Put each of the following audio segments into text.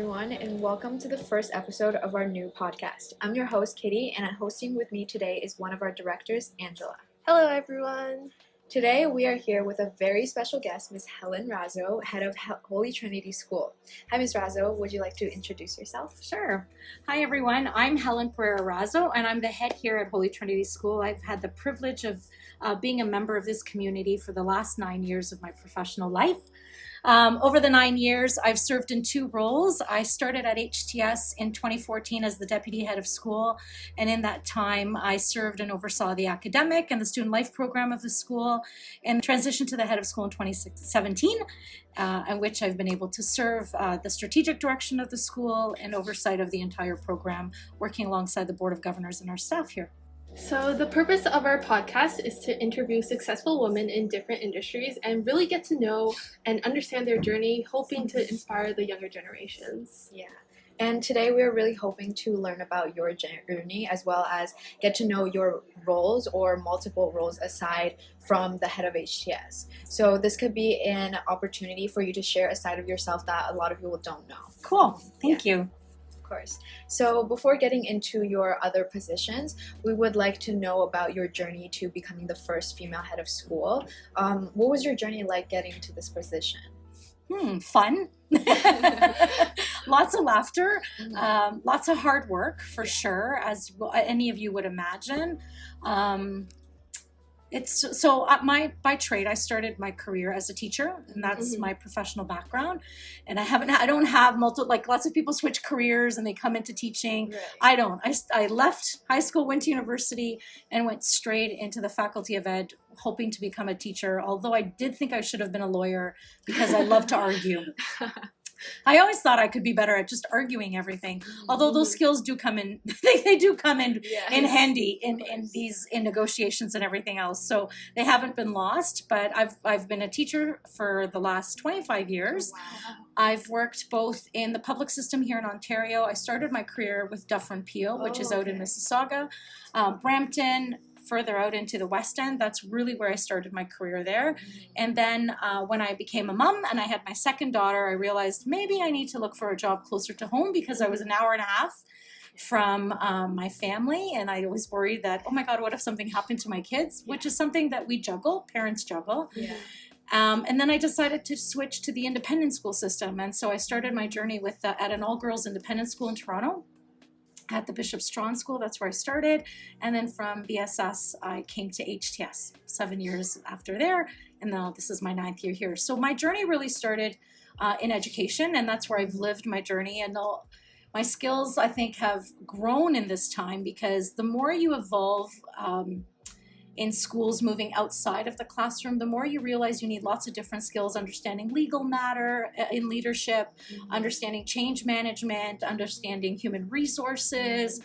everyone, and welcome to the first episode of our new podcast. I'm your host, Kitty, and hosting with me today is one of our directors, Angela. Hello, everyone. Today, we are here with a very special guest, Ms. Helen Raso, head of Holy Trinity School. Hi, Ms. Raso. Would you like to introduce yourself? Sure. Hi, everyone. I'm Helen Pereira-Raso, and I'm the head here at Holy Trinity School. I've had the privilege of being a member of this community for the last 9 years of my professional life. Over the 9 years, I've served in two roles. I started at HTS in 2014 as the deputy head of school, and in that time, I served and oversaw the academic and the student life program of the school, and transitioned to the head of school in 2017, in which I've been able to serve the strategic direction of the school and oversight of the entire program, working alongside the Board of Governors and our staff here. So the purpose of our podcast is to interview successful women in different industries and really get to know and understand their journey, hoping to inspire the younger generations. Yeah. And today we're really hoping to learn about your journey as well as get to know your roles or multiple roles aside from the head of HTS. So this could be an opportunity for you to share a side of yourself that a lot of people don't know. Cool. Thank you. Course. So before getting into your other positions, we would like to know about your journey to becoming the first female head of school. What was your journey like getting to this position? Fun. Lots of laughter, lots of hard work for sure, as any of you would imagine. By trade, I started my career as a teacher, and that's my professional background. And I don't have lots of people switch careers and they come into teaching. Right. I don't. I left high school, went to university, and went straight into the faculty of ed, hoping to become a teacher. Although I did think I should have been a lawyer because I love to argue. I always thought I could be better at just arguing everything. Although those skills do come in, they do come in handy in negotiations and everything else. So they haven't been lost. But I've been a teacher for the last 25 years. Wow. I've worked both in the public system here in Ontario. I started my career with Dufferin Peel, which is out in Mississauga, Brampton. Further out into the West End. That's really where I started my career there. And then when I became a mom and I had my second daughter, I realized maybe I need to look for a job closer to home because I was an hour and a half from my family. And I always worried that, oh my God, what if something happened to my kids? Which is something that we juggle, parents juggle. Yeah. And then I decided to switch to the independent school system. And so I started my journey at an all-girls independent school in Toronto. At the Bishop Strachan School, that's where I started. And then from BSS, I came to HTS 7 years after there. And now this is my 9th year here. So my journey really started in education, and that's where I've lived my journey. And my skills, I think, have grown in this time because the more you evolve in schools moving outside of the classroom, the more you realize you need lots of different skills, understanding legal matter in leadership, understanding change management, understanding human resources,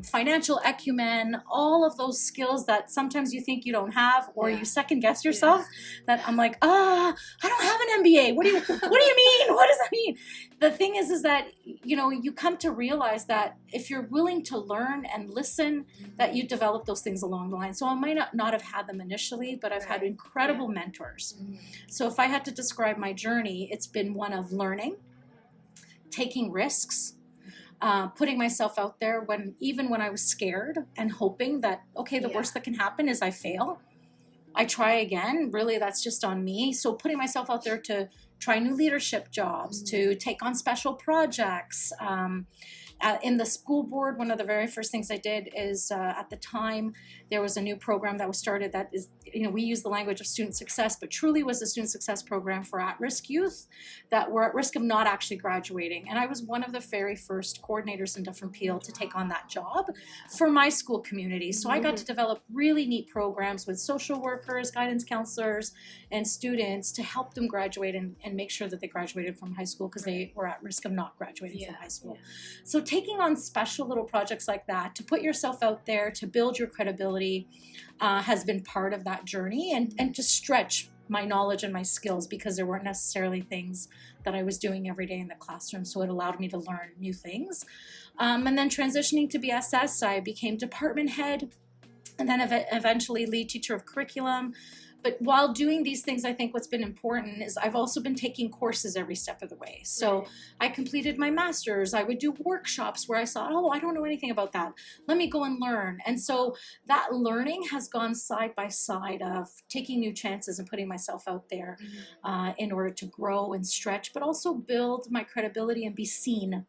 financial acumen, all of those skills that sometimes you think you don't have or you second guess yourself. That I'm like, I don't have an MBA. What do you mean? What does that mean? The thing is that, you come to realize that if you're willing to learn and listen, that you develop those things along the line. So I might not have had them initially, but I've had incredible mentors. So if I had to describe my journey, it's been one of learning, taking risks, putting myself out there even when I was scared and hoping that, okay, the worst that can happen is I fail. I try again. Really, that's just on me. So putting myself out there to try new leadership jobs, to take on special projects. In the school board, one of the very first things I did is at the time there was a new program that was started that is, we use the language of student success, but truly was a student success program for at-risk youth that were at risk of not actually graduating. And I was one of the very first coordinators in Dufferin Peel to take on that job for my school community. So I got to develop really neat programs with social workers, guidance counselors, and students to help them graduate and make sure that they graduated from high school because they were at risk of not graduating from high school. So taking on special little projects like that to put yourself out there, to build your credibility has been part of that journey and to stretch my knowledge and my skills because there weren't necessarily things that I was doing every day in the classroom. So it allowed me to learn new things. And then transitioning to BSS, I became department head and then eventually lead teacher of curriculum, But while doing these things, I think what's been important is I've also been taking courses every step of the way. So I completed my master's. I would do workshops where I saw, oh, I don't know anything about that. Let me go and learn. And so that learning has gone side by side of taking new chances and putting myself out there in order to grow and stretch, but also build my credibility and be seen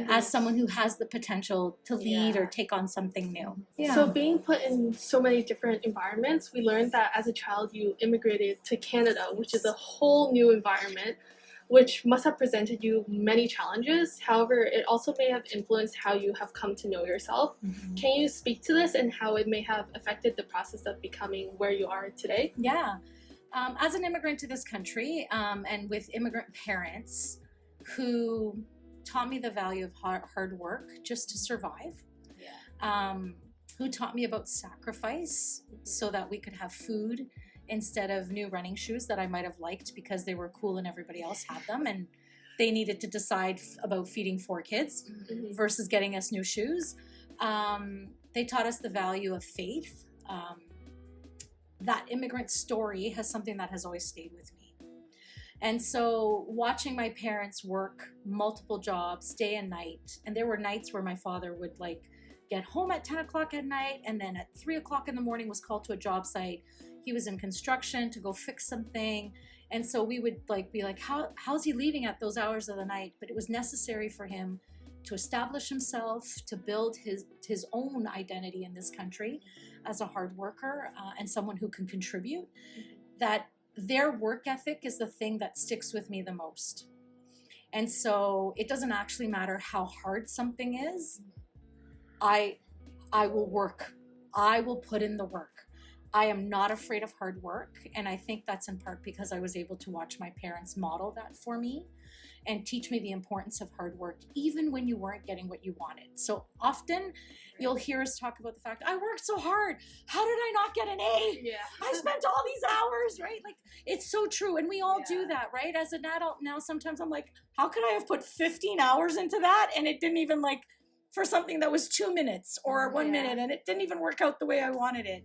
as someone who has the potential to lead or take on something new. So being put in so many different environments, we learned that as a child you immigrated to Canada, which is a whole new environment, which must have presented you many challenges. However, it also may have influenced how you have come to know yourself. Can you speak to this and how it may have affected the process of becoming where you are today? Yeah. As an immigrant to this country, and with immigrant parents who taught me the value of hard work just to survive, who taught me about sacrifice so that we could have food instead of new running shoes that I might have liked because they were cool and everybody else had them, and they needed to decide about feeding 4 kids versus getting us new shoes. They taught us the value of faith. That immigrant story has something that has always stayed with me. And so watching my parents work multiple jobs day and night, and there were nights where my father would get home at 10 o'clock at night, and then at 3 o'clock in the morning was called to a job site. He was in construction to go fix something. And so we would be like, how's he leaving at those hours of the night? But it was necessary for him to establish himself, to build his own identity in this country as a hard worker and someone who can contribute. That their work ethic is the thing that sticks with me the most. And so it doesn't actually matter how hard something is. I will work. I will put in the work. I am not afraid of hard work. And I think that's in part because I was able to watch my parents model that for me and teach me the importance of hard work, even when you weren't getting what you wanted. So often you'll hear us talk about the fact, I worked so hard. How did I not get an A? Yeah. I spent all these hours, right? It's so true. And we all do that, right? As an adult now, sometimes I'm like, how could I have put 15 hours into that? And it didn't even for something that was 2 minutes or 1 minute, and it didn't even work out the way I wanted it.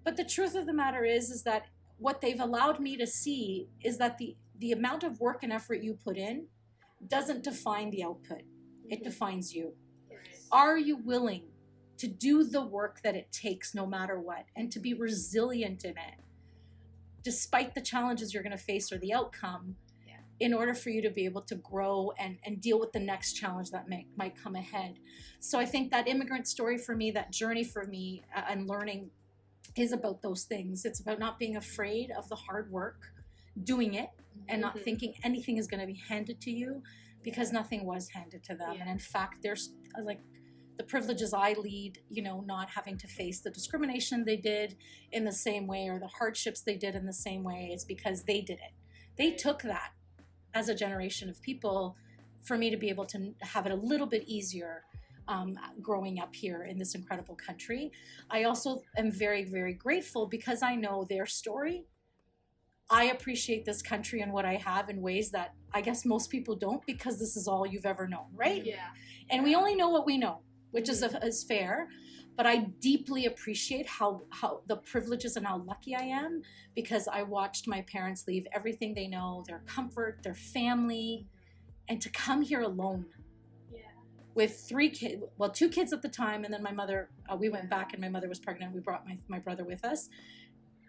But the truth of the matter is that what they've allowed me to see is that the amount of work and effort you put in doesn't define the output. It defines you. Are you willing to do the work that it takes no matter what, and to be resilient in it, despite the challenges you're going to face or the outcome, in order for you to be able to grow and deal with the next challenge that might come ahead. So I think that immigrant story for me, that journey for me and learning is about those things. It's about not being afraid of the hard work, doing it, and not thinking anything is going to be handed to you, because nothing was handed to them. And in fact, there's the privileges I lead, not having to face the discrimination they did in the same way, or the hardships they did in the same way, is because they did it. They took that as a generation of people for me to be able to have it a little bit easier growing up here in this incredible country. I also am very, very grateful because I know their story. I appreciate this country and what I have in ways that I guess most people don't, because this is all you've ever known, right? Yeah. And we only know what we know, which is fair. But I deeply appreciate how the privileges and how lucky I am, because I watched my parents leave everything they know, their comfort, their family, and to come here alone with 3 kids, 2 kids at the time, and then my mother, we went back and my mother was pregnant. We brought my brother with us,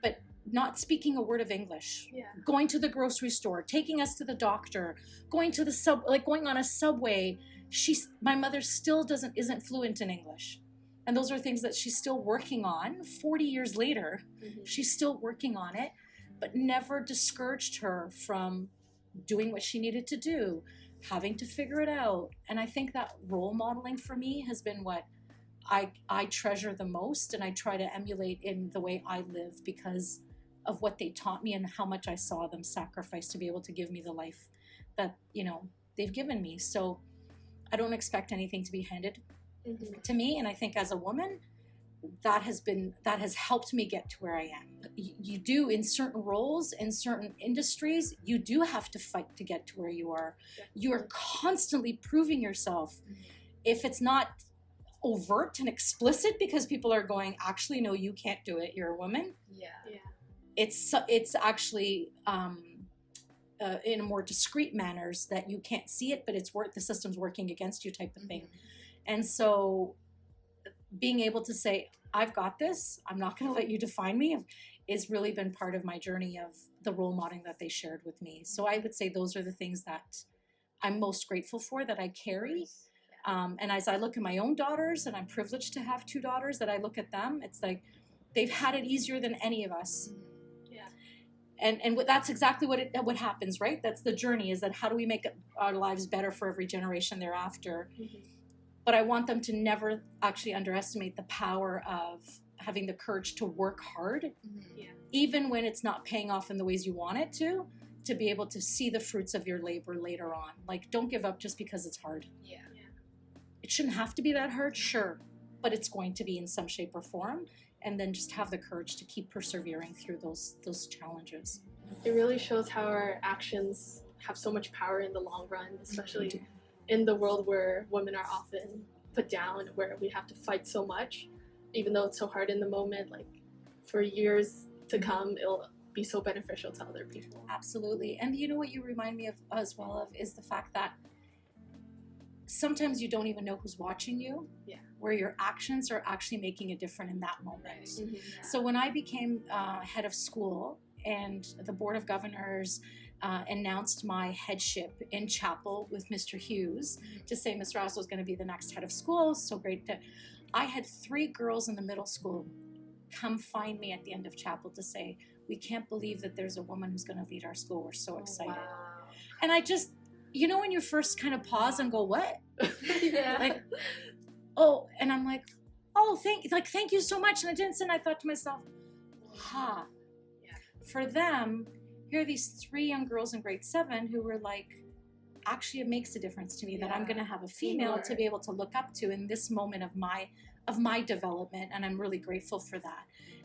but not speaking a word of English, going to the grocery store, taking us to the doctor, going to the going on a subway. My mother still isn't fluent in English. And those are things that she's still working on 40 years later. She's still working on it, but never discouraged her from doing what she needed to do, having to figure it out. And I think that role modeling for me has been what I treasure the most, and I try to emulate in the way I live because of what they taught me and how much I saw them sacrifice to be able to give me the life that, they've given me. So I don't expect anything to be handed to me. And I think as a woman, that has helped me get to where I am. You do, in certain roles, in certain industries, you do have to fight to get to where you are. You are constantly proving yourself. If it's not overt and explicit because people are going, actually, no, you can't do it, you're a woman. it's actually in a more discreet manners that you can't see it, but the system's working against you type of thing. And so being able to say, I've got this, I'm not going to let you define me, has really been part of my journey of the role modeling that they shared with me. So I would say those are the things that I'm most grateful for, that I carry. And as I look at my own daughters, and I'm privileged to have 2 daughters, that I look at them, it's like they've had it easier than any of us. And that's exactly what happens, right? That's the journey, is that how do we make our lives better for every generation thereafter? But I want them to never actually underestimate the power of having the courage to work hard, even when it's not paying off in the ways you want it to be able to see the fruits of your labor later on. Like, don't give up just because it's hard. It shouldn't have to be that hard, sure, but it's going to be in some shape or form. And then just have the courage to keep persevering through those challenges. It really shows how our actions have so much power in the long run, especially in the world where women are often put down, where we have to fight so much, even though it's so hard in the moment. Like, for years to come, it'll be so beneficial to other people. Absolutely. And you know what you remind me of as well of is the fact that sometimes you don't even know who's watching you, where your actions are actually making a difference in that moment. So when I became head of school and the Board of Governors announced my headship in chapel with Mr. Hughes to say Ms. Raso is going to be the next head of school, so great. I had 3 girls in the middle school come find me at the end of chapel to say, we can't believe that there's a woman who's going to lead our school. We're so excited. And I just, you know, when you first kind of pause and go, what? Like, oh, and I'm like, oh, thank you so much. And I didn't, and I thought to myself, for them, here are these 3 young girls in grade 7 who were like, actually, it makes a difference to me that I'm going to have a female to be able to look up to in this moment of my development, and I'm really grateful for that.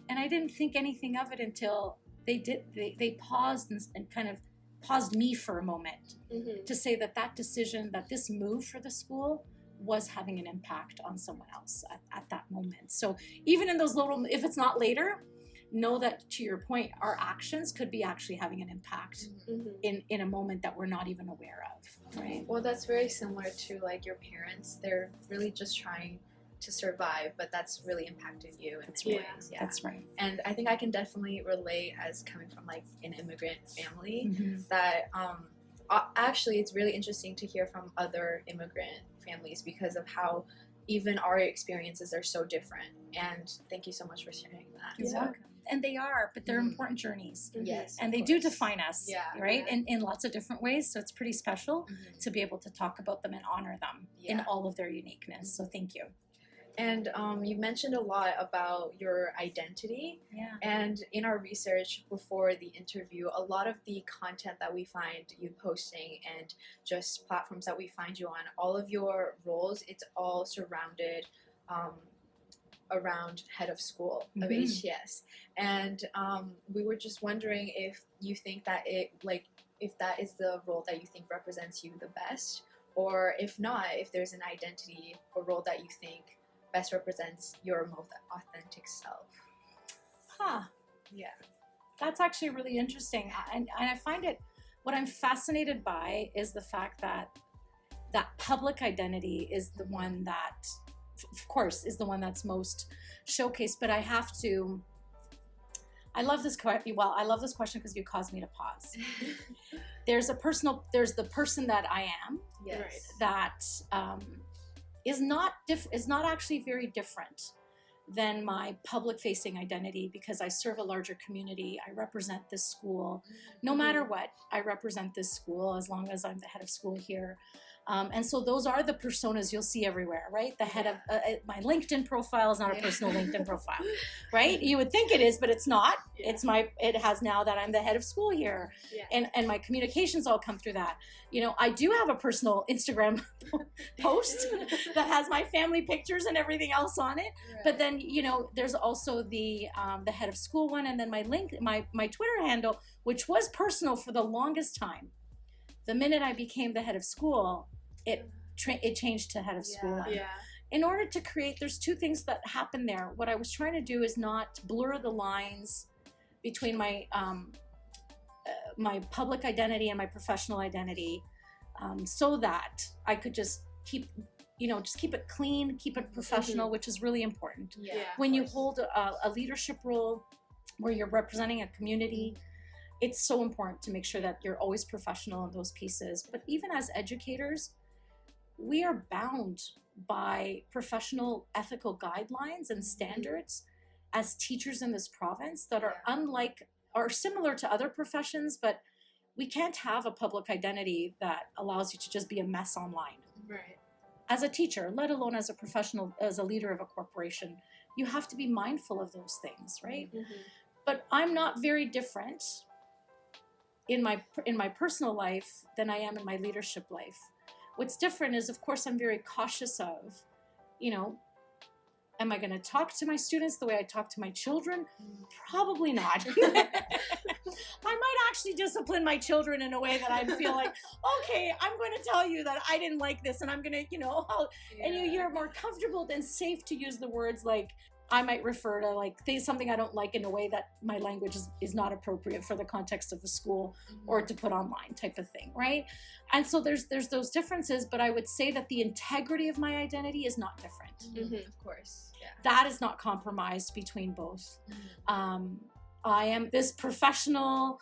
And I didn't think anything of it until they paused and kind of paused me for a moment to say that decision, that this move for the school was having an impact on someone else at that moment. So even in those little, if it's not later, know that, to your point, our actions could be actually having an impact in a moment that we're not even aware of, right? Well, that's very similar to like your parents. They're really just trying to survive, but that's really impacted you in many ways. That's right. And I think I can definitely relate, as coming from like an immigrant family, that actually it's really interesting to hear from other immigrant families because of how even our experiences are so different. And thank you so much for sharing that. You're welcome. And they are, but they're important journeys. Yes. And they do define us, right? In lots of different ways. So it's pretty special to be able to talk about them and honor them in all of their uniqueness. So thank you. And you mentioned a lot about your identity. And in our research before the interview, a lot of the content that we find you posting and just platforms that we find you on, all of your roles, it's all surrounded around head of school of HTS. And we were just wondering if you think that if that is the role that you think represents you the best, or if not, if there's an identity or role that you think best represents your most authentic self. That's actually really interesting. And I find it, what I'm fascinated by is the fact that public identity is the one that, of course, is the one that's most showcased. But I love this question. Well, I love this question because you caused me to pause. There's the person that I am. That is not actually very different than my public-facing identity, because I serve a larger community. I represent this school. No matter what, I represent this school as long as I'm the head of school here. And so those are the personas you'll see everywhere, right? The head of my LinkedIn profile is not a personal LinkedIn profile, right? You would think it is, but it's not. It has now that I'm the head of school here, and my communications all come through that. You know, I do have a personal Instagram post that has my family pictures and everything else on it. But then, you know, there's also the head of school one, and then my Twitter handle, which was personal for the longest time. The minute I became the head of school, it changed to head of school. In order to create, there's 2 things that happen there. What I was trying to do is not blur the lines between my public identity and my professional identity, so that I could just keep it clean, keep it professional, which is really important. Yeah. When you hold a leadership role where you're representing a community, it's so important to make sure that you're always professional in those pieces. But even as educators, we are bound by professional ethical guidelines and standards as teachers in this province that are similar to other professions, but we can't have a public identity that allows you to just be a mess online. Right. As a teacher, let alone as a professional, as a leader of a corporation, you have to be mindful of those things, right? But I'm not very different in my personal life than I am in my leadership life. What's different is, of course, I'm very cautious of, am I going to talk to my students the way I talk to my children? Probably not. I might actually discipline my children in a way that I feel like, okay, I'm going to tell you that I didn't like this, and I'm going to, and you're more comfortable and safe to use the words like, I might refer to something I don't like in a way that my language is not appropriate for the context of the school or to put online type of thing, right? And so there's those differences, but I would say that the integrity of my identity is not different. Of course. Yeah. That is not compromised between both. I am this professional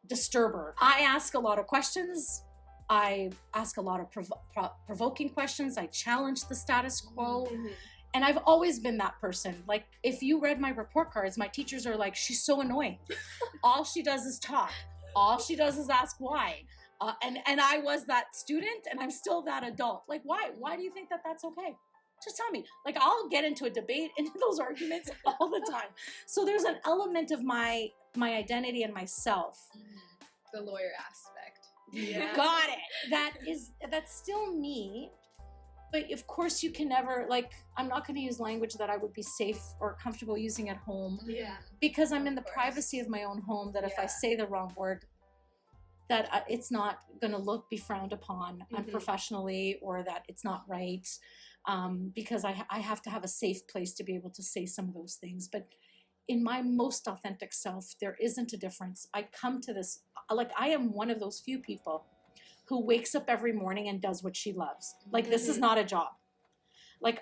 disturber. I ask a lot of questions. I ask a lot of provoking questions. I challenge the status quo. And I've always been that person. Like, if you read my report cards, my teachers are like, she's so annoying. All she does is talk. All she does is ask why. And I was that student, and I'm still that adult. Like, why? Why do you think that that's okay? Just tell me. Like, I'll get into a debate, into those arguments all the time. So there's an element of my identity and myself. The lawyer aspect. Yeah. Got it. That's still me. But of course you can never, I'm not going to use language that I would be safe or comfortable using at home. Yeah. Because I'm in the privacy of my own home, that if I say the wrong word, that it's not going to be frowned upon unprofessionally, or that it's not right. Because I have to have a safe place to be able to say some of those things. But in my most authentic self, there isn't a difference. I come to this, I am one of those few people who wakes up every morning and does what she loves. This is not a job.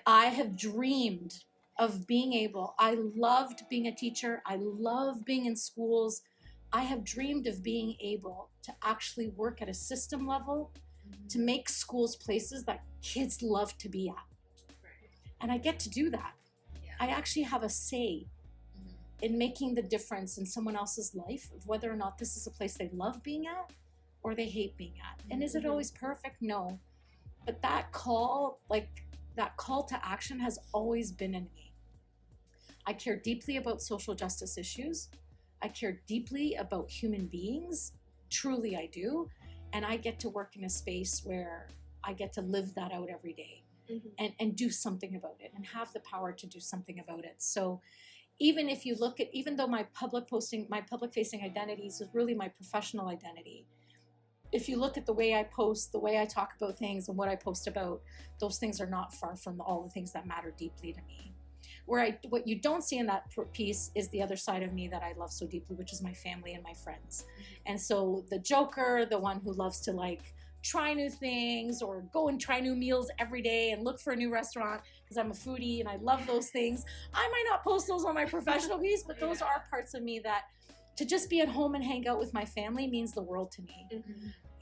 I have dreamed of being able, I loved being a teacher. I love being in schools. I have dreamed of being able to actually work at a system level to make schools places that kids love to be at. And I get to do that. Yeah. I actually have a say in making the difference in someone else's life of whether or not this is a place they love being at or they hate being at. And is it always perfect? No. But that call to action has always been in me. I care deeply about social justice issues. I care deeply about human beings. Truly I do. And I get to work in a space where I get to live that out every day and do something about it and have the power to do something about it. So even if you look at, even though my public facing identities is really my professional identity, if you look at the way I post, the way I talk about things and what I post about, those things are not far from all the things that matter deeply to me. What you don't see in that piece is the other side of me that I love so deeply, which is my family and my friends. And so the joker, the one who loves to try new things or go and try new meals every day and look for a new restaurant, because I'm a foodie and I love those things. I might not post those on my professional piece, but those are parts of me that to just be at home and hang out with my family means the world to me.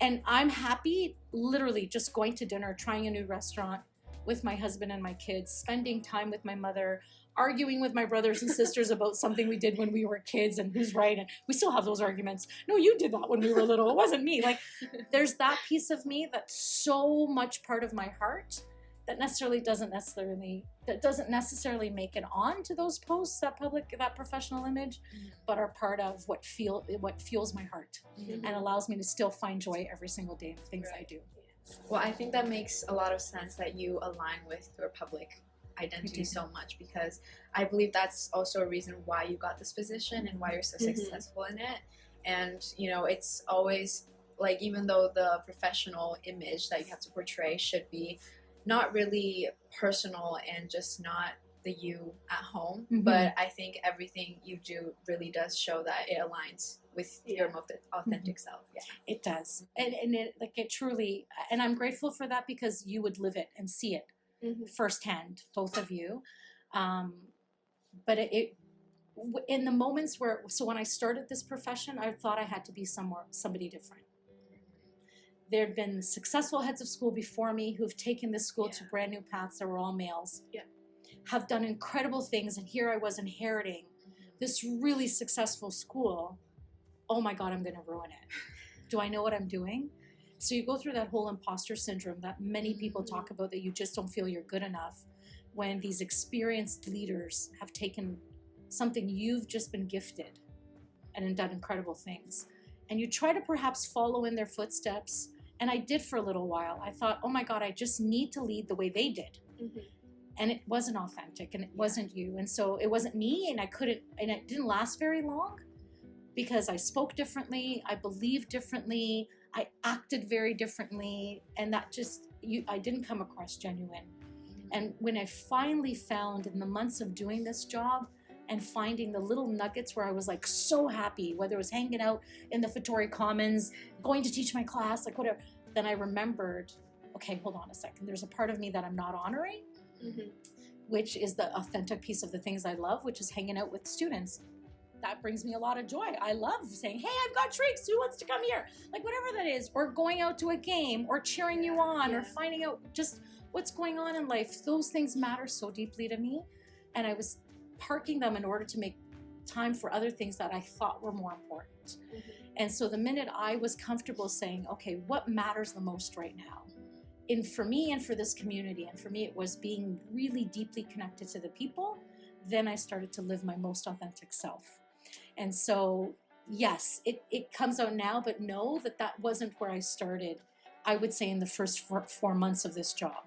And I'm happy literally just going to dinner, trying a new restaurant with my husband and my kids, spending time with my mother, arguing with my brothers and sisters about something we did when we were kids and who's right. And we still have those arguments. No, you did that when we were little. It wasn't me. There's that piece of me that's so much part of my heart that doesn't necessarily make it on to those posts, that professional image, but are part of what fuels my heart and allows me to still find joy every single day in the things I do. Well, I think that makes a lot of sense that you align with your public identity so much, because I believe that's also a reason why you got this position and why you're so successful in it. And it's always even though the professional image that you have to portray should be not really personal and just not the you at home, Mhm. but I think everything you do really does show that it aligns with your most authentic self. Yeah. It does. And it, like, it truly, and I'm grateful for that because you would live it and see it firsthand, both of you. But in the moments where, so when I started this profession, I thought I had to be somebody different. There had been successful heads of school before me who've taken this school to brand new paths that were all males, have done incredible things, and here I was inheriting this really successful school. Oh my God, I'm going to ruin it. Do I know what I'm doing? So you go through that whole imposter syndrome that many people talk about, that you just don't feel you're good enough, when these experienced leaders have taken something you've just been gifted and done incredible things. And you try to perhaps follow in their footsteps. And I did for a little while. I thought, oh my God, I just need to lead the way they did. And it wasn't authentic, and it wasn't you. And so it wasn't me, and it didn't last very long because I spoke differently, I believed differently, I acted very differently, and that just, I didn't come across genuine. And when I finally found, in the months of doing this job and finding the little nuggets where I was like so happy, whether it was hanging out in the Fattori Commons, going to teach my class, like whatever, then I remembered, okay, hold on a second, there's a part of me that I'm not honoring, which is the authentic piece of the things I love, which is hanging out with students. That brings me a lot of joy. I love saying, hey, I've got treats, who wants to come here? Like whatever that is, or going out to a game, or cheering you on, or finding out just what's going on in life. Those things matter so deeply to me. And I was parking them in order to make time for other things that I thought were more important. And so the minute I was comfortable saying, okay, what matters the most right now? For me and for this community, and for me it was being really deeply connected to the people, then I started to live my most authentic self. And so, yes, it comes out now, but know that wasn't where I started, I would say, in the first 4 months of this job.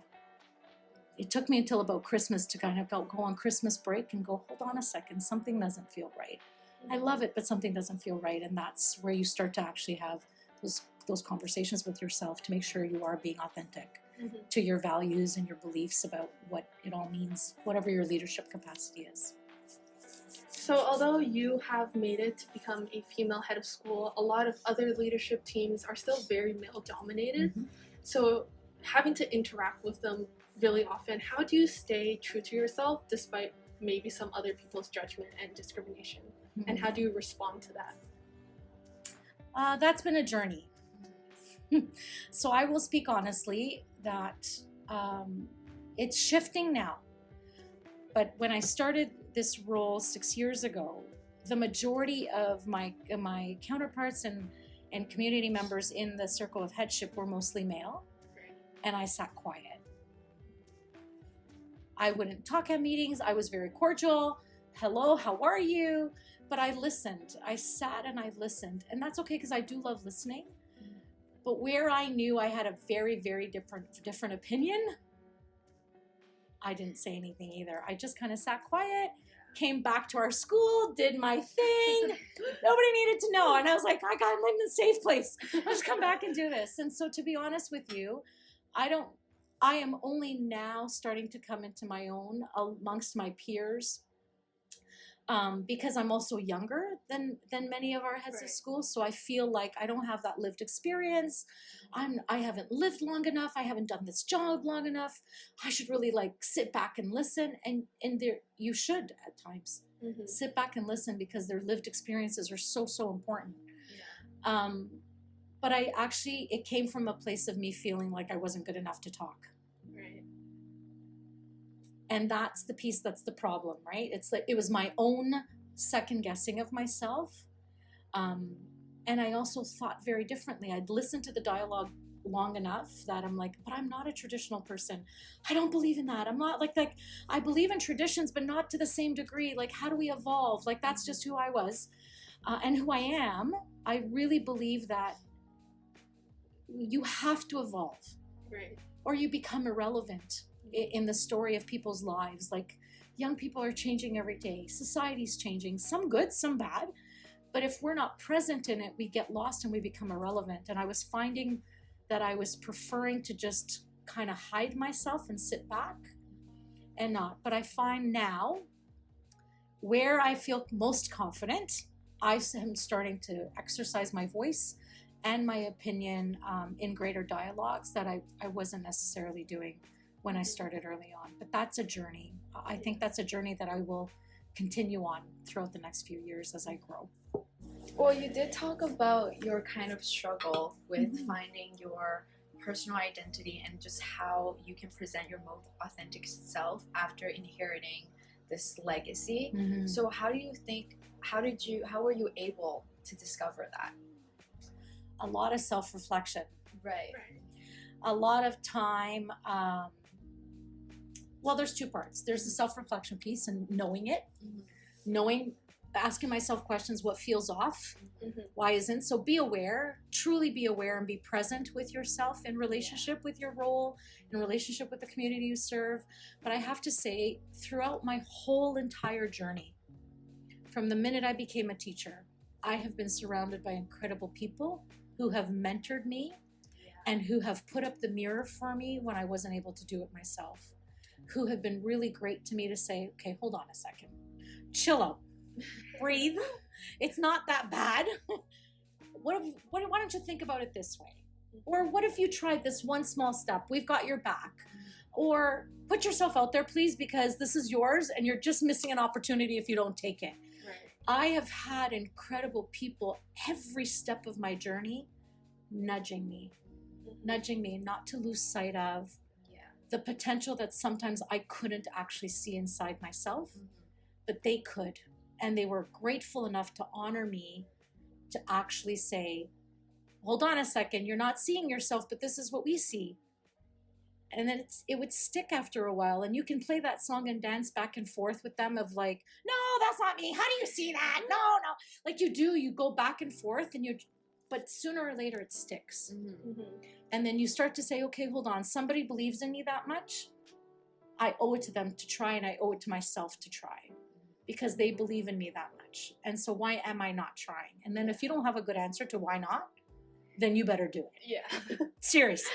It took me until about Christmas to kind of go on Christmas break and go, hold on a second, something doesn't feel right. I love it, but something doesn't feel right. And that's where you start to actually have those conversations with yourself to make sure you are being authentic to your values and your beliefs about what it all means, whatever your leadership capacity is. So although you have made it to become a female head of school, a lot of other leadership teams are still very male dominated. So having to interact with them really often, how do you stay true to yourself despite maybe some other people's judgment and discrimination? And how do you respond to that? That's been a journey. So I will speak honestly that it's shifting now. But when I started this role 6 years ago, the majority of my counterparts and community members in the circle of headship were mostly male, and I sat quiet. I wouldn't talk at meetings. I was very cordial. Hello, how are you? But I listened. I sat and I listened. And that's okay because I do love listening. But where I knew I had a very, very different opinion, I didn't say anything either. I just kind of sat quiet, came back to our school, did my thing. Nobody needed to know. And I was like, I'm in a safe place. I'll just come back and do this. And so to be honest with you, I am only now starting to come into my own amongst my peers, because I'm also younger than many of our heads of school. So I feel like I don't have that lived experience. I haven't lived long enough. I haven't done this job long enough. I should really sit back and listen. And you should at times sit back and listen, because their lived experiences are so important. But it came from a place of me feeling like I wasn't good enough to talk. Right. And that's the piece that's the problem, right? It's like it was my own second guessing of myself. And I also thought very differently. I'd listened to the dialogue long enough that I'm like, but I'm not a traditional person. I don't believe in that. I'm not like I believe in traditions, but not to the same degree. Like, how do we evolve? Like, that's just who I was and who I am. I really believe that you have to evolve, right, or you become irrelevant in the story of people's lives. Like, young people are changing every day. Society's changing, some good, some bad. But if we're not present in it, we get lost and we become irrelevant. And I was finding that I was preferring to just kind of hide myself and sit back. and not. But I find now where I feel most confident, I am starting to exercise my voice and my opinion in greater dialogues that I wasn't necessarily doing when I started early on. But that's a journey. I think that's a journey that I will continue on throughout the next few years as I grow. Well, you did talk about your kind of struggle with finding your personal identity and just how you can present your most authentic self after inheriting this legacy. So how do you think, how were you able to discover that? A lot of self-reflection. Right. A lot of time. Well, there's two parts. There's the self-reflection piece and knowing it, asking myself questions, what feels off, why isn't. So be aware, truly be aware, and be present with yourself in relationship with your role, in relationship with the community you serve. But I have to say, throughout my whole entire journey, from the minute I became a teacher, I have been surrounded by incredible people who have mentored me and who have put up the mirror for me when I wasn't able to do it myself, who have been really great to me to say, okay, hold on a second, chill out, breathe. It's not that bad. Why don't you think about it this way? Or what if you tried this one small step? We've got your back. Or put yourself out there, please, because this is yours and you're just missing an opportunity if you don't take it. Right. I have had incredible people every step of my journey nudging me not to lose sight of the potential that sometimes I couldn't actually see inside myself, but they could. And they were grateful enough to honor me to actually say, hold on a second, you're not seeing yourself, but this is what we see. And then it would stick after a while, and you can play that song and dance back and forth with them of like, no, that's not me. How do you see that? No. Like you go back and forth, but sooner or later it sticks. And then you start to say, okay, hold on. Somebody believes in me that much. I owe it to them to try, and I owe it to myself to try because they believe in me that much. And so why am I not trying? And then if you don't have a good answer to why not, then you better do it. Yeah. Seriously.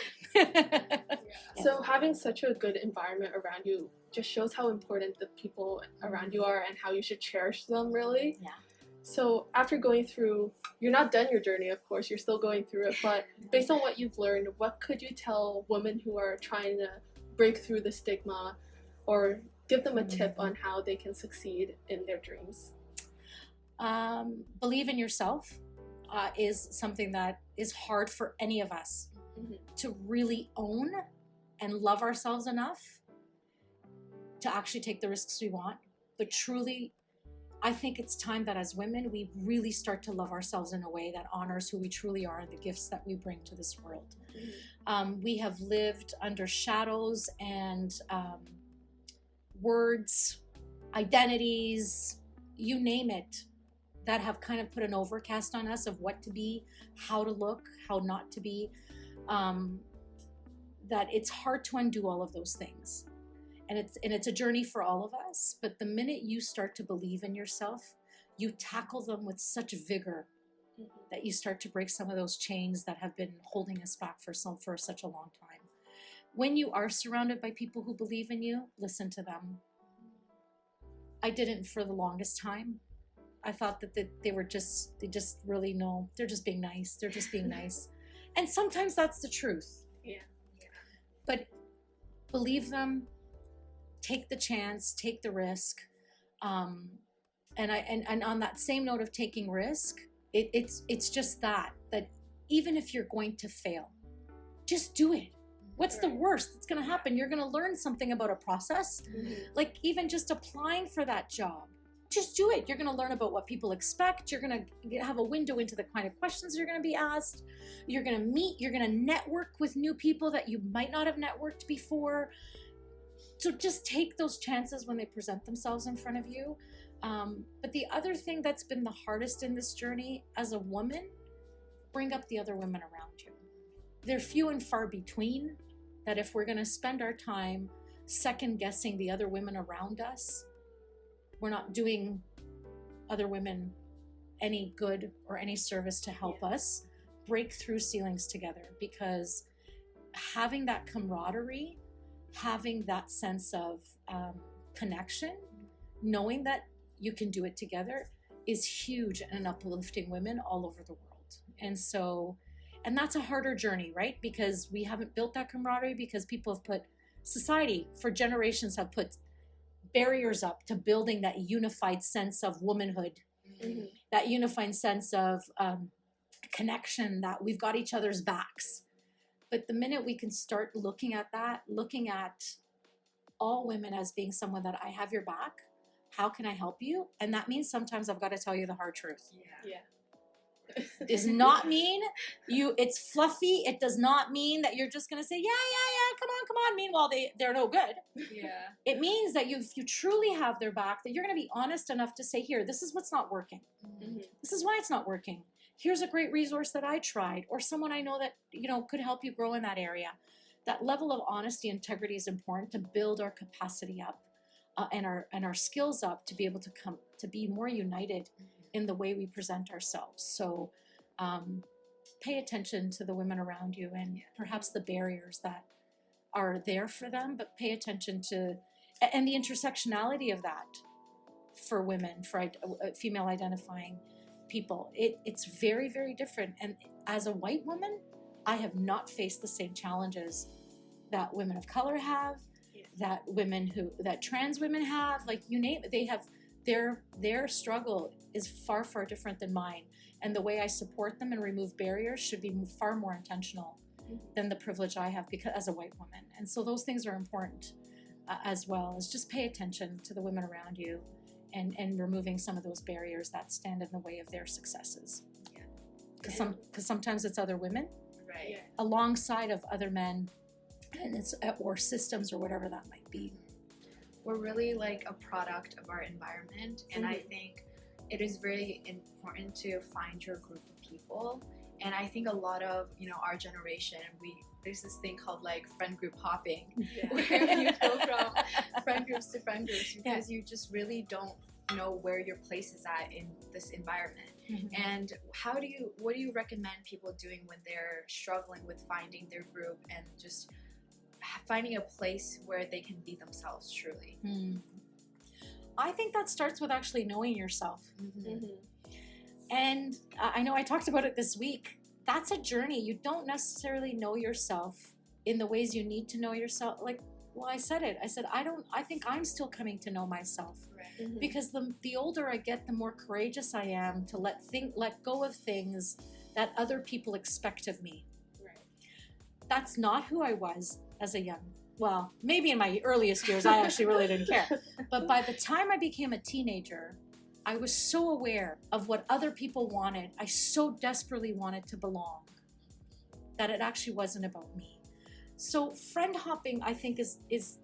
So having such a good environment around you just shows how important the people around you are and how you should cherish them, really. Yeah. So after going through, you're not done your journey, of course, you're still going through it, but based on what you've learned, what could you tell women who are trying to break through the stigma or give them a tip on how they can succeed in their dreams? Believe in yourself is something that is hard for any of us to really own and love ourselves enough to actually take the risks we want. But truly, I think it's time that as women, we really start to love ourselves in a way that honors who we truly are and the gifts that we bring to this world. We have lived under shadows and words, identities, you name it, that have kind of put an overcast on us of what to be, how to look, how not to be, that it's hard to undo all of those things. And it's a journey for all of us. But the minute you start to believe in yourself, you tackle them with such vigor that you start to break some of those chains that have been holding us back for such a long time. When you are surrounded by people who believe in you, listen to them. I didn't for the longest time. I thought that they just really know, they're just being nice. They're just being nice. And sometimes that's the truth. Yeah. But believe them, take the chance, take the risk. And on that same note of taking risk, it's just that even if you're going to fail, just do it. What's the worst that's going to happen? You're going to learn something about a process. Like even just applying for that job. Just do it. You're going to learn about what people expect. You're going to have a window into the kind of questions you're going to be asked. You're going to network with new people that you might not have networked before. So just take those chances when they present themselves in front of you. But the other thing that's been the hardest in this journey as a woman, bring up the other women around you. They're few and far between, that if we're going to spend our time second guessing the other women around us, we're not doing other women any good or any service to help us break through ceilings together. Because having that camaraderie having that sense of connection, knowing that you can do it together, is huge and uplifting women all over the world. And that's a harder journey, right? Because we haven't built that camaraderie, because people have put, society for generations have put barriers up to building that unified sense of womanhood, that unified sense of connection, that we've got each other's backs. But the minute we can start looking at that, looking at all women as being someone that I have your back, how can I help you? And that means sometimes I've got to tell you the hard truth. Yeah. Does not mean it's fluffy. It does not mean that you're just going to say, yeah, come on. Meanwhile, they're no good. Yeah. It means that if you truly have their back, that you're going to be honest enough to say, here, this is what's not working. This is why it's not working. Here's a great resource that I tried, or someone I know that, could help you grow in that area. That level of honesty, integrity is important to build our capacity up and our skills up to be able to come to be more united in the way we present ourselves. So pay attention to the women around you and perhaps the barriers that are there for them, but pay attention to, and the intersectionality of that for women, for female identifying people. It's very, very different. And as a white woman, I have not faced the same challenges that women of color have, that trans women have, like you name it, they have. Their struggle is far, far different than mine. And the way I support them and remove barriers should be far more intentional than the privilege I have because as a white woman. And so those things are important as well, is just pay attention to the women around you and removing some of those barriers that stand in the way of their successes. Because sometimes it's other women alongside of other men, and or systems or whatever that might be. We're really like a product of our environment, and I think it is very important to find your group of people. And I think a lot of our generation, there's this thing called like friend group hopping, where you go from friend groups to friend groups because you just really don't know where your place is at in this environment. And what do you recommend people doing when they're struggling with finding their group and just finding a place where they can be themselves truly? I think that starts with actually knowing yourself. And I know I talked about it this week. That's a journey. You don't necessarily know yourself in the ways you need to know yourself. I said it. I said, I think I'm still coming to know myself. Because the older I get, the more courageous I am to let go of things that other people expect of me. That's not who I was as a maybe in my earliest years, I actually really didn't care. But by the time I became a teenager, I was so aware of what other people wanted. I so desperately wanted to belong that it actually wasn't about me. So friend hopping, I think it's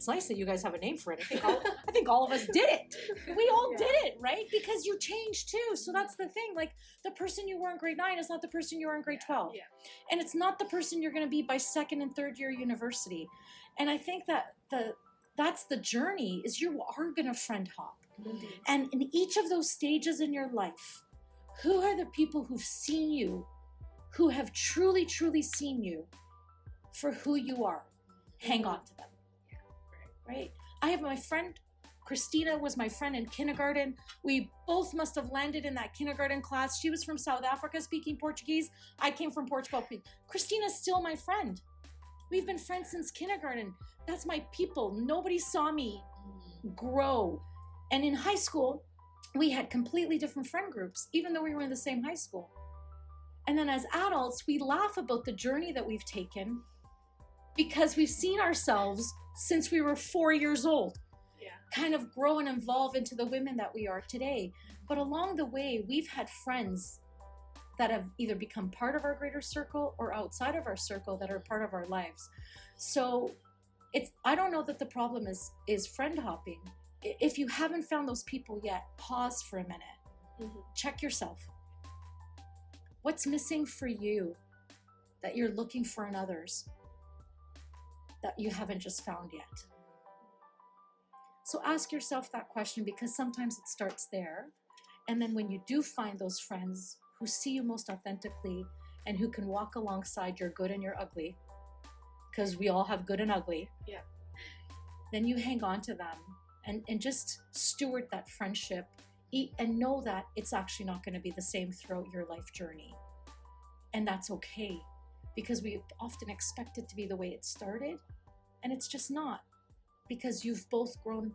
nice that you guys have a name for it. I think all of us did it. We all did it, right? Because you change too. So that's the thing. Like the person you were in grade 9 is not the person you were in grade 12. And it's not the person you're going to be by second and third year university. And I think that that's the journey, is you are going to friend hop. And in each of those stages in your life, who are the people who've seen you, who have truly, truly seen you for who you are? Hang on to them. Right? I have my friend, Christina was my friend in kindergarten. We both must have landed in that kindergarten class. She was from South Africa speaking Portuguese. I came from Portugal. Christina's still my friend. We've been friends since kindergarten. That's my people. Nobody saw me grow. And in high school, we had completely different friend groups, even though we were in the same high school. And then as adults, we laugh about the journey that we've taken because we've seen ourselves since we were 4 years old, kind of grow and evolve into the women that we are today. But along the way, we've had friends that have either become part of our greater circle or outside of our circle that are part of our lives. So I don't know that the problem is friend hopping. If you haven't found those people yet, pause for a minute. Check yourself. What's missing for you that you're looking for in others that you haven't just found yet? So ask yourself that question, because sometimes it starts there. And then when you do find those friends who see you most authentically and who can walk alongside your good and your ugly, because we all have good and ugly. Yeah. Then you hang on to them and just steward that friendship, and know that it's actually not going to be the same throughout your life journey. And that's okay, because we often expect it to be the way it started, and it's just not, because you've both grown,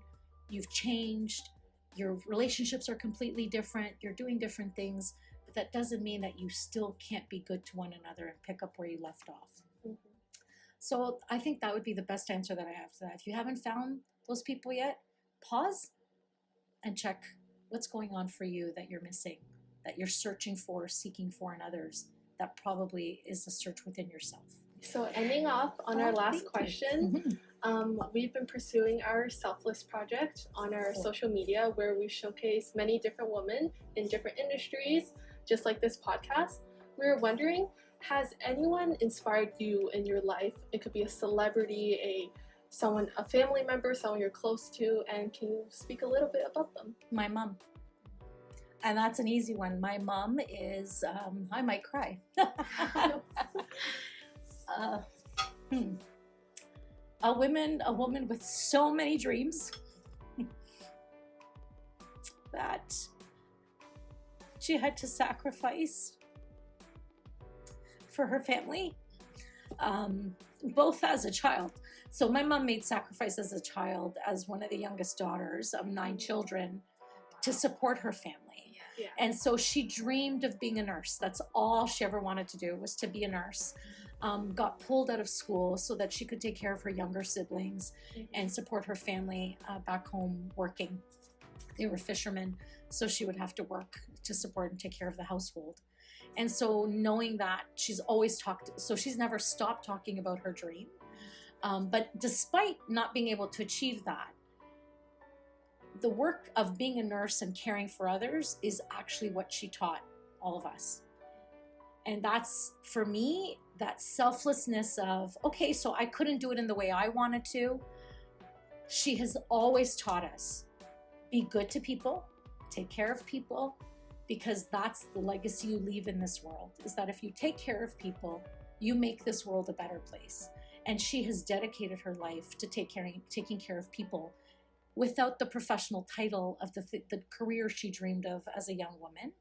you've changed, your relationships are completely different, you're doing different things, but that doesn't mean that you still can't be good to one another and pick up where you left off. So I think that would be the best answer that I have to that. If you haven't found those people yet, pause and check what's going on for you that you're missing, that you're searching for, seeking for in others. That probably is a search within yourself. So ending off on our last question, we've been pursuing our Selfless project on our social media, where we showcase many different women in different industries, just like this podcast. We were wondering, has anyone inspired you in your life? It could be a celebrity, a family member, someone you're close to, and can you speak a little bit about them? My mom. And that's an easy one. My mom is, I might cry. A woman with so many dreams that she had to sacrifice for her family, both as a child. So my mom made sacrifice as a child, as one of the youngest daughters of 9 children, to support her family. Yeah. And so she dreamed of being a nurse. That's all she ever wanted to do, was to be a nurse. Got pulled out of school so that she could take care of her younger siblings and support her family back home working. They were fishermen, so she would have to work to support and take care of the household. And so knowing that, she's always talked, so she's never stopped talking about her dream. But despite not being able to achieve that, the work of being a nurse and caring for others is actually what she taught all of us. And that's, for me, that selflessness of, okay, so I couldn't do it in the way I wanted to. She has always taught us, be good to people, take care of people, because that's the legacy you leave in this world, is that if you take care of people, you make this world a better place. And she has dedicated her life to taking care of people without the professional title of the career she dreamed of as a young woman.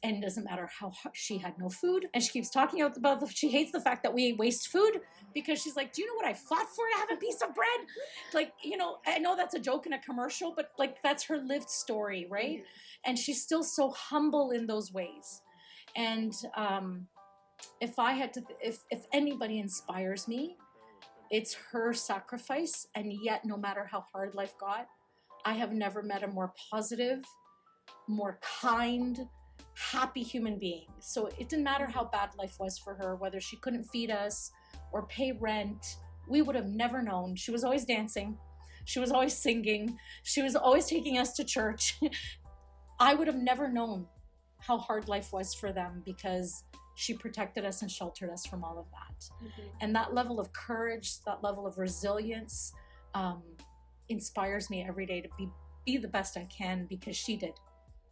And it doesn't matter how she had no food. And she keeps talking about she hates the fact that we waste food, because she's like, do you know what I fought for to have a piece of bread? Like, I know that's a joke in a commercial, but like, that's her lived story, right? And she's still so humble in those ways. And if anybody inspires me, it's her sacrifice. And yet, no matter how hard life got, I have never met a more positive, more kind, happy human being. So it didn't matter how bad life was for her, whether she couldn't feed us or pay rent, we would have never known. She was always dancing. She was always singing. She was always taking us to church. I would have never known how hard life was for them, because she protected us and sheltered us from all of that. And that level of courage, that level of resilience, inspires me every day to be the best I can, because she did.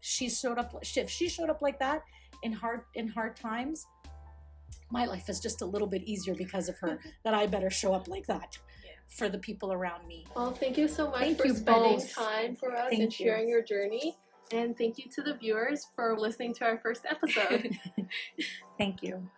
If she showed up like that in hard times, my life is just a little bit easier because of her. That I better show up like that for the people around me. Well, thank you so much for spending time for us and sharing your journey. And thank you to the viewers for listening to our first episode. Thank you.